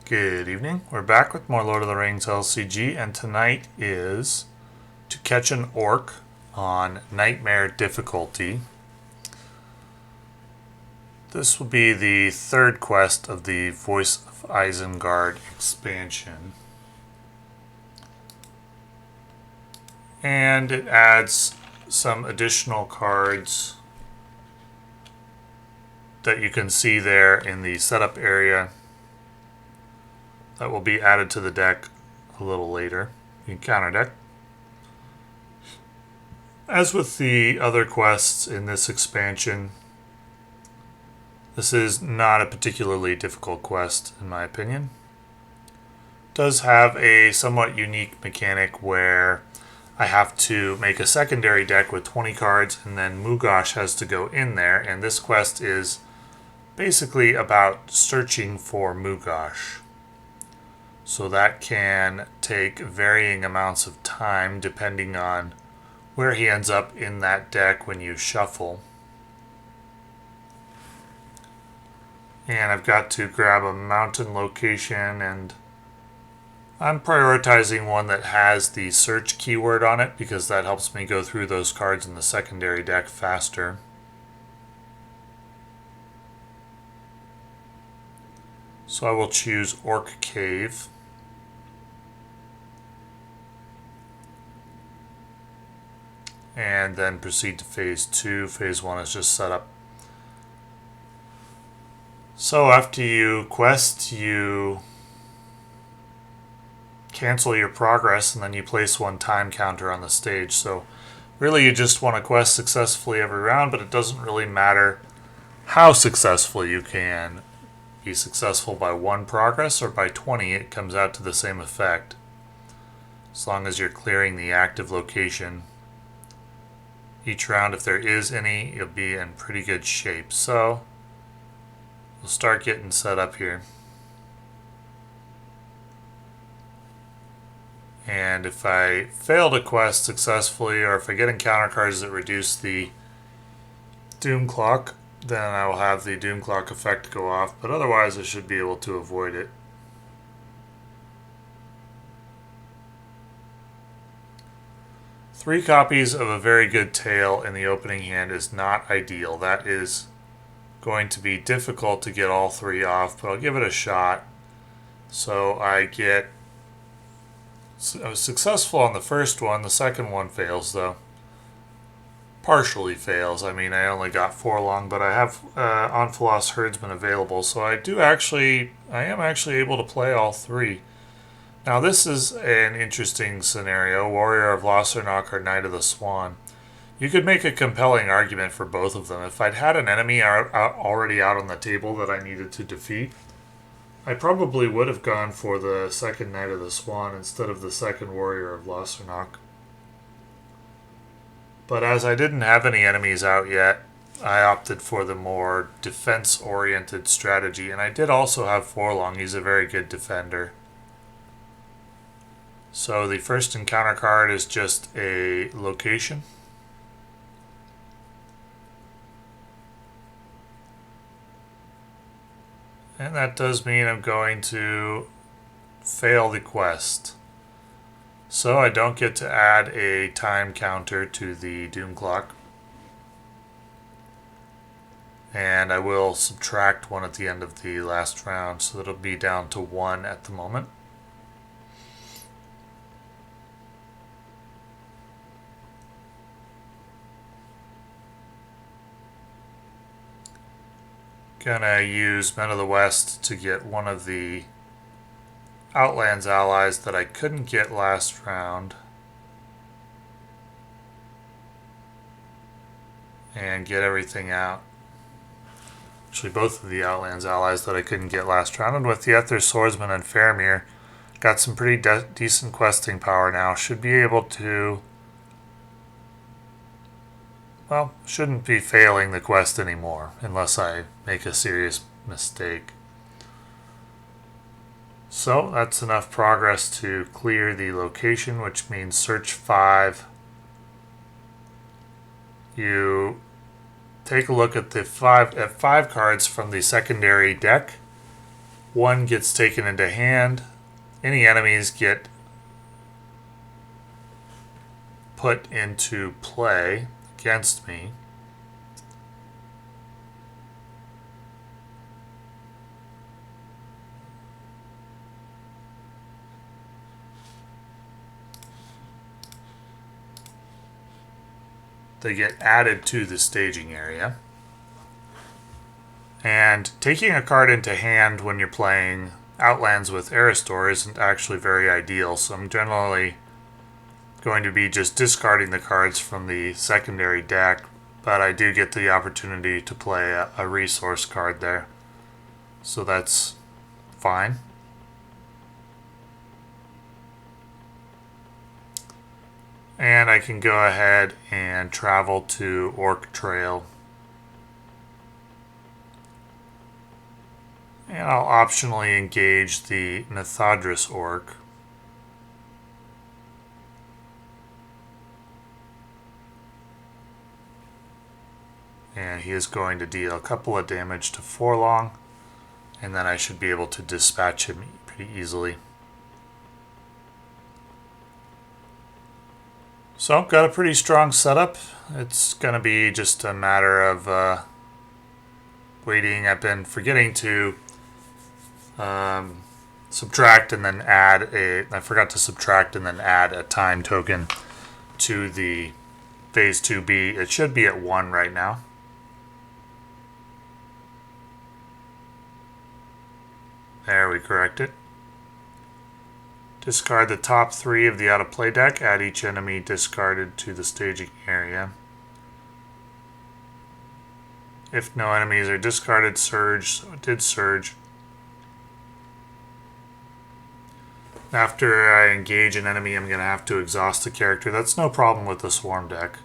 Good evening. We're back with more Lord of the Rings LCG, and tonight is To Catch an Orc on Nightmare difficulty. This will be the third quest of the Voice of Isengard expansion. And it adds some additional cards that you can see there in the setup area that will be added to the deck a little later in counter deck. As with the other quests in this expansion, this is not a particularly difficult quest in my opinion. It does have a somewhat unique mechanic where I have to make a secondary deck with 20 cards and then Mugash has to go in there, and this quest is basically about searching for Mugash. So that can take varying amounts of time depending on where he ends up in that deck when you shuffle. And I've got to grab a mountain location, and I'm prioritizing one that has the search keyword on it because that helps me go through those cards in the secondary deck faster. So I will choose Orc Cave. And then proceed to phase 2. Phase 1 is just set up. So after you quest, you cancel your progress and then you place one time counter on the stage. So really you just want to quest successfully every round, but it doesn't really matter how successful you can be successful by 1 progress or by 20. It comes out to the same effect as long as you're clearing the active location. Each round, if there is any, you'll be in pretty good shape. So we'll start getting set up here. And if I fail to quest successfully, or if I get encounter cards that reduce the Doom Clock, then I will have the Doom Clock effect go off, but otherwise I should be able to avoid it. Three copies of a very good tale in the opening hand is not ideal. That is going to be difficult to get all 3 off, but I'll give it a shot. So I was successful on the first one. The second one fails though. Partially fails. I mean, I only got Forlong, but I have Anfalas Herdsman available, so I am actually able to play all 3. Now this is an interesting scenario, Warrior of Lossarnach or Knight of the Swan. You could make a compelling argument for both of them. If I'd had an enemy already out on the table that I needed to defeat, I probably would have gone for the second Knight of the Swan instead of the second Warrior of Lossarnach. But as I didn't have any enemies out yet, I opted for the more defense-oriented strategy, and I did also have Forlong. He's a very good defender. So the first encounter card is just a location. And that does mean I'm going to fail the quest. So I don't get to add a time counter to the Doom Clock. And I will subtract 1 at the end of the last round, so it'll be down to 1 at the moment. Gonna use Men of the West to get one of the Outlands allies that I couldn't get last round. And get everything out. Actually, both of the Outlands allies that I couldn't get last round. And with the Ethir, Swordsman, and Faramir, got some pretty decent questing power now. Should be able to... well, shouldn't be failing the quest anymore, unless I make a serious mistake. So, that's enough progress to clear the location, which means search 5. You take a look at the 5 cards from the secondary deck, One gets taken into hand. Any enemies get put into play against me. They get added to the staging area. And taking a card into hand when you're playing Outlands with Erestor isn't actually very ideal, so I'm generally going to be just discarding the cards from the secondary deck, but I do get the opportunity to play a resource card there, so that's fine. And I can go ahead and travel to Orc Trail. And I'll optionally engage the Nethadris Orc. And he is going to deal a couple of damage to Forlong, and then I should be able to dispatch him pretty easily. So, got a pretty strong setup. It's going to be just a matter of waiting. I've been forgetting to subtract and then add I forgot to subtract and then add a time token to the Phase 2B. It should be at 1 right now. There, we correct it. Discard the top 3 of the out-of-play deck. Add each enemy discarded to the staging area. If no enemies are discarded, surge. So it did surge. After I engage an enemy, I'm going to have to exhaust a character. That's no problem with the Swarm deck.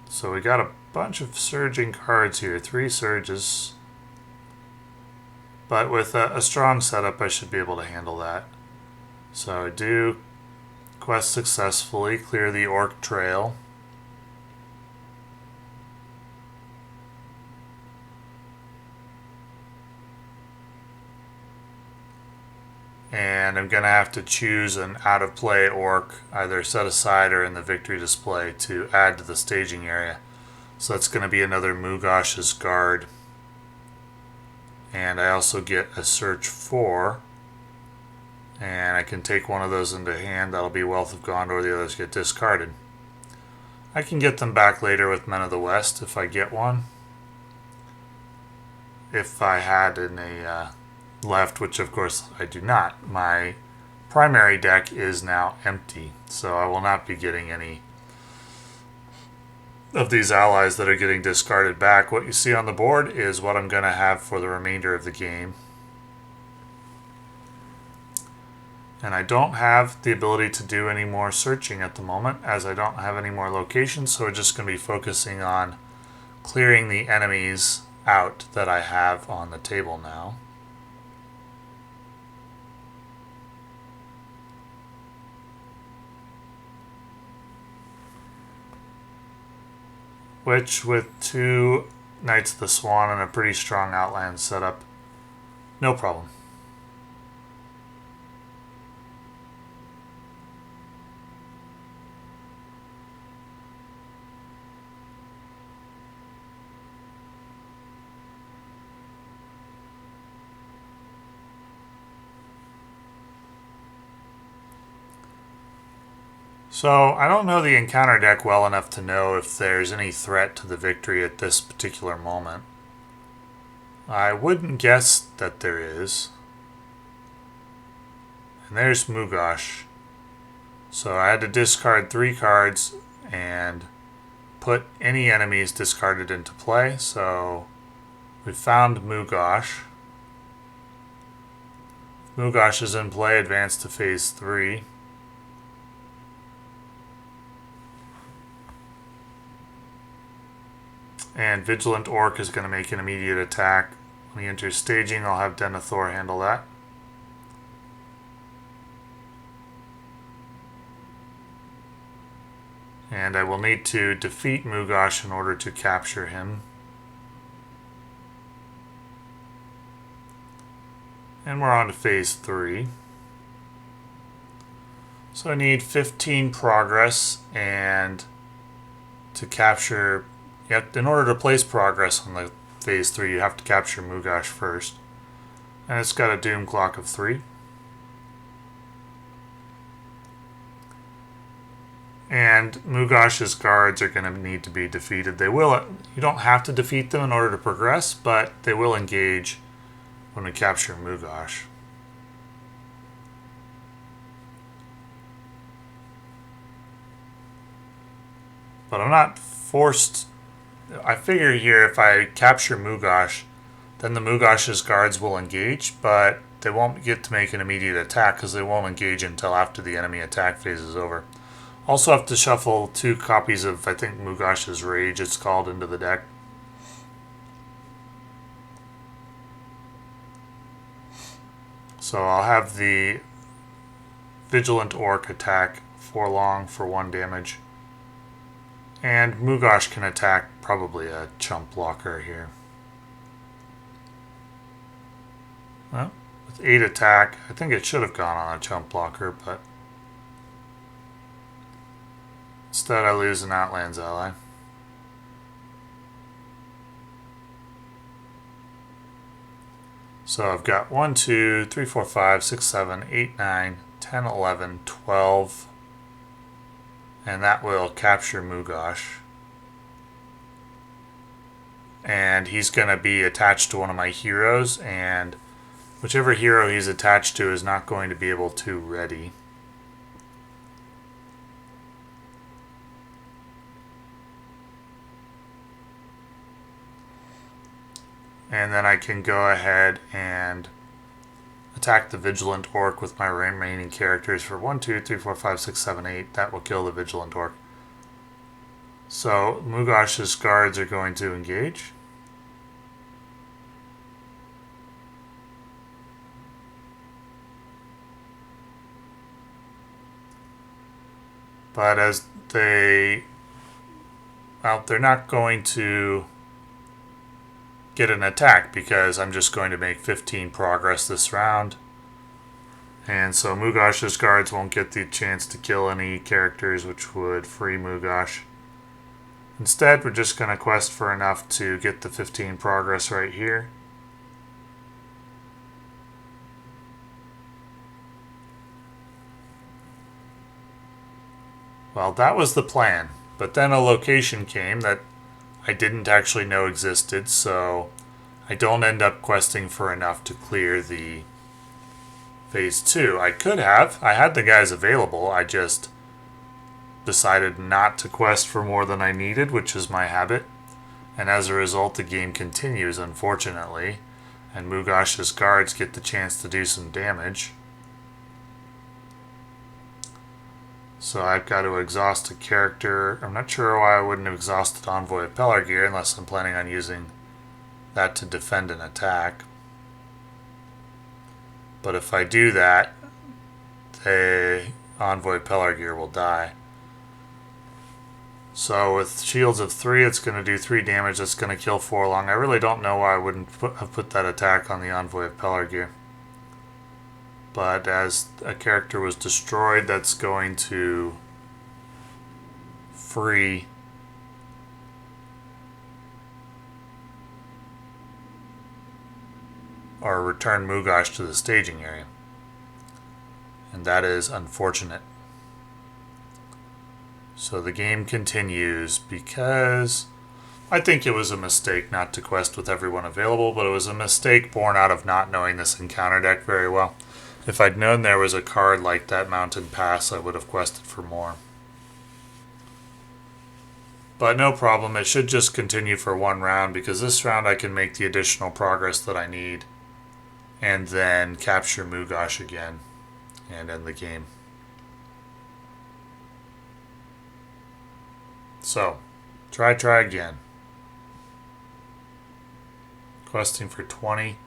So we got a bunch of surging cards here. 3 surges. But with a strong setup, I should be able to handle that. So I do quest successfully, clear the Orc Trail. And I'm going to have to choose an out-of-play Orc, either set aside or in the victory display, to add to the staging area. So that's going to be another Mugosh's Guard. And I also get a Search 4. And I can take one of those into hand. That'll be Wealth of Gondor. The others get discarded. I can get them back later with Men of the West if I get one. If I had in a left, which of course I do not. My primary deck is now empty, so I will not be getting any of these allies that are getting discarded back. What you see on the board is what I'm going to have for the remainder of the game. And I don't have the ability to do any more searching at the moment, as I don't have any more locations, so we're just going to be focusing on clearing the enemies out that I have on the table now. Which, with 2 Knights of the Swan and a pretty strong Outland setup, no problem. So, I don't know the encounter deck well enough to know if there's any threat to the victory at this particular moment. I wouldn't guess that there is. And there's Mugosh. So I had to discard 3 cards and put any enemies discarded into play. So we found Mugosh. Mugosh is in play, advance to phase 3. And Vigilant Orc is going to make an immediate attack. When he enters staging, I'll have Denethor handle that. And I will need to defeat Mugosh in order to capture him. And we're on to phase 3. So I need 15 progress, and to capture, in order to place progress on the phase 3, you have to capture Mugash first. And it's got a doom clock of 3. And Mugash's guards are going to need to be defeated. They will. You don't have to defeat them in order to progress, but they will engage when we capture Mugash. But I'm not forced. I figure here if I capture Mugash, then the Mugash's guards will engage, but they won't get to make an immediate attack because they won't engage until after the enemy attack phase is over. Also have to shuffle 2 copies of, I think, Mugash's Rage, it's called, into the deck. So I'll have the Vigilant Orc attack Forlong for 1 damage. And Mugash can attack probably a chump blocker here. Well, with 8 attack, I think it should have gone on a chump blocker, but instead I lose an Outlands ally. So I've got 1, 2, 3, 4, 5, 6, 7, 8, 9, 10, 11, 12. And that will capture Mugash. And he's going to be attached to one of my heroes, and whichever hero he's attached to is not going to be able to ready. And then I can go ahead and attack the Vigilant Orc with my remaining characters for 1, 2, 3, 4, 5, 6, 7, 8. That will kill the Vigilant Orc. So Mugash's guards are going to engage. But as they're not going to get an attack because I'm just going to make 15 progress this round. And so Mugash's guards won't get the chance to kill any characters, which would free Mugash. Instead, we're just going to quest for enough to get the 15 progress right here. Well, that was the plan, but then a location came that I didn't actually know existed, so I don't end up questing for enough to clear the phase 2. I could have. I had the guys available. I just decided not to quest for more than I needed, which is my habit. And as a result, the game continues, unfortunately. And Mugash's guards get the chance to do some damage. So I've got to exhaust a character. I'm not sure why I wouldn't have exhausted Envoy of Pelargir unless I'm planning on using that to defend an attack. But if I do that, the Envoy Pelargir will die. So with shields of 3, it's going to do 3 damage. That's going to kill Forlong. I really don't know why I wouldn't have put that attack on the Envoy of Pelargir. But as a character was destroyed, that's going to free or return Mugash to the staging area. And that is unfortunate. So the game continues because I think it was a mistake not to quest with everyone available, but it was a mistake born out of not knowing this encounter deck very well. If I'd known there was a card like that Mountain Pass, I would have quested for more. But no problem, it should just continue for 1 round, because this round I can make the additional progress that I need, and then capture Mugash again, and end the game. So, try again. Questing for 20.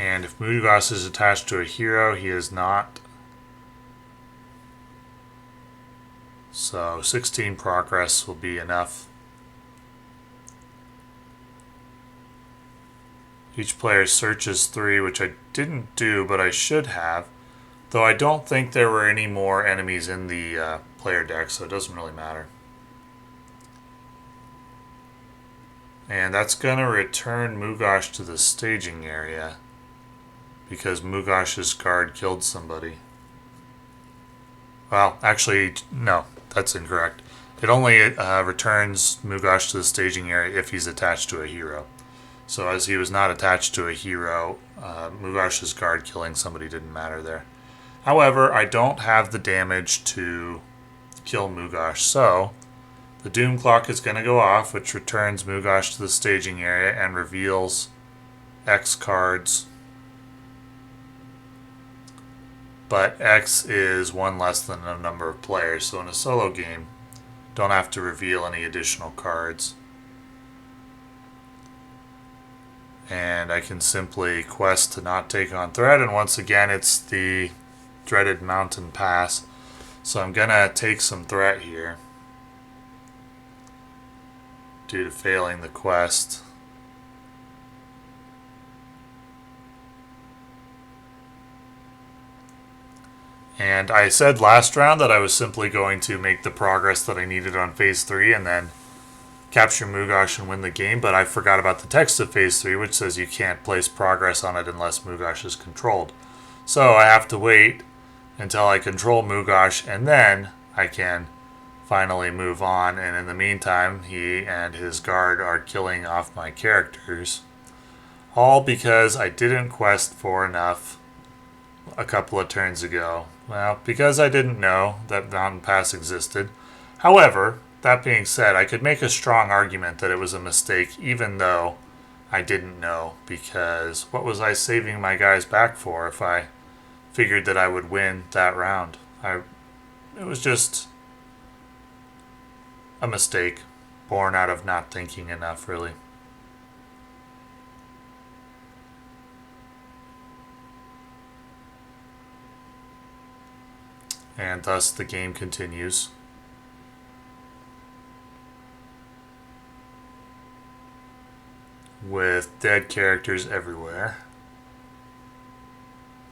And if Mugash is attached to a hero, he is not. So 16 progress will be enough. Each player searches 3, which I didn't do, but I should have. Though I don't think there were any more enemies in the player deck, so it doesn't really matter. And that's going to return Mugosh to the staging area, because Mugosh's guard killed somebody. Well, actually, no, that's incorrect. It only returns Mugosh to the staging area if he's attached to a hero. So as he was not attached to a hero, Mugosh's guard killing somebody didn't matter there. However, I don't have the damage to kill Mugosh, so the Doom Clock is going to go off, which returns Mugosh to the staging area and reveals X cards. But X is one less than the number of players, so in a solo game, don't have to reveal any additional cards. And I can simply quest to not take on threat, and once again it's the dreaded mountain pass. So I'm going to take some threat here due to failing the quest. And I said last round that I was simply going to make the progress that I needed on Phase 3 and then capture Mugosh and win the game, but I forgot about the text of Phase 3, which says you can't place progress on it unless Mugosh is controlled. So I have to wait until I control Mugosh, and then I can finally move on, and in the meantime, he and his guard are killing off my characters. All because I didn't quest for enough a couple of turns ago. Well, because I didn't know that Mountain Pass existed. However, that being said, I could make a strong argument that it was a mistake even though I didn't know, because what was I saving my guys back for if I figured that I would win that round? It was just a mistake born out of not thinking enough, really. And thus the game continues. With dead characters everywhere,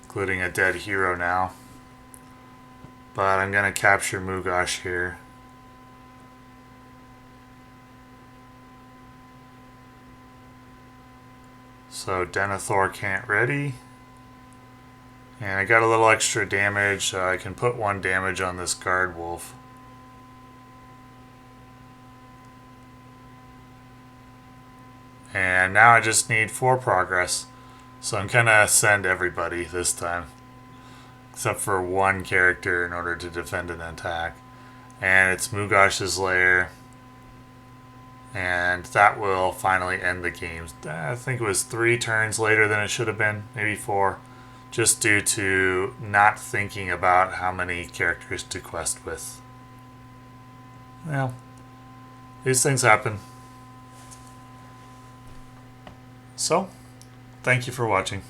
including a dead hero now. But I'm going to capture Mugosh here. So Denethor can't ready. And I got a little extra damage. I can put 1 damage on this guard wolf. And now I just need 4 progress. So I'm going to send everybody this time, except for 1 character in order to defend an attack. And it's Mugosh's lair. And that will finally end the game. I think it was 3 turns later than it should have been, maybe 4. Just due to not thinking about how many characters to quest with. Well, these things happen. So, thank you for watching.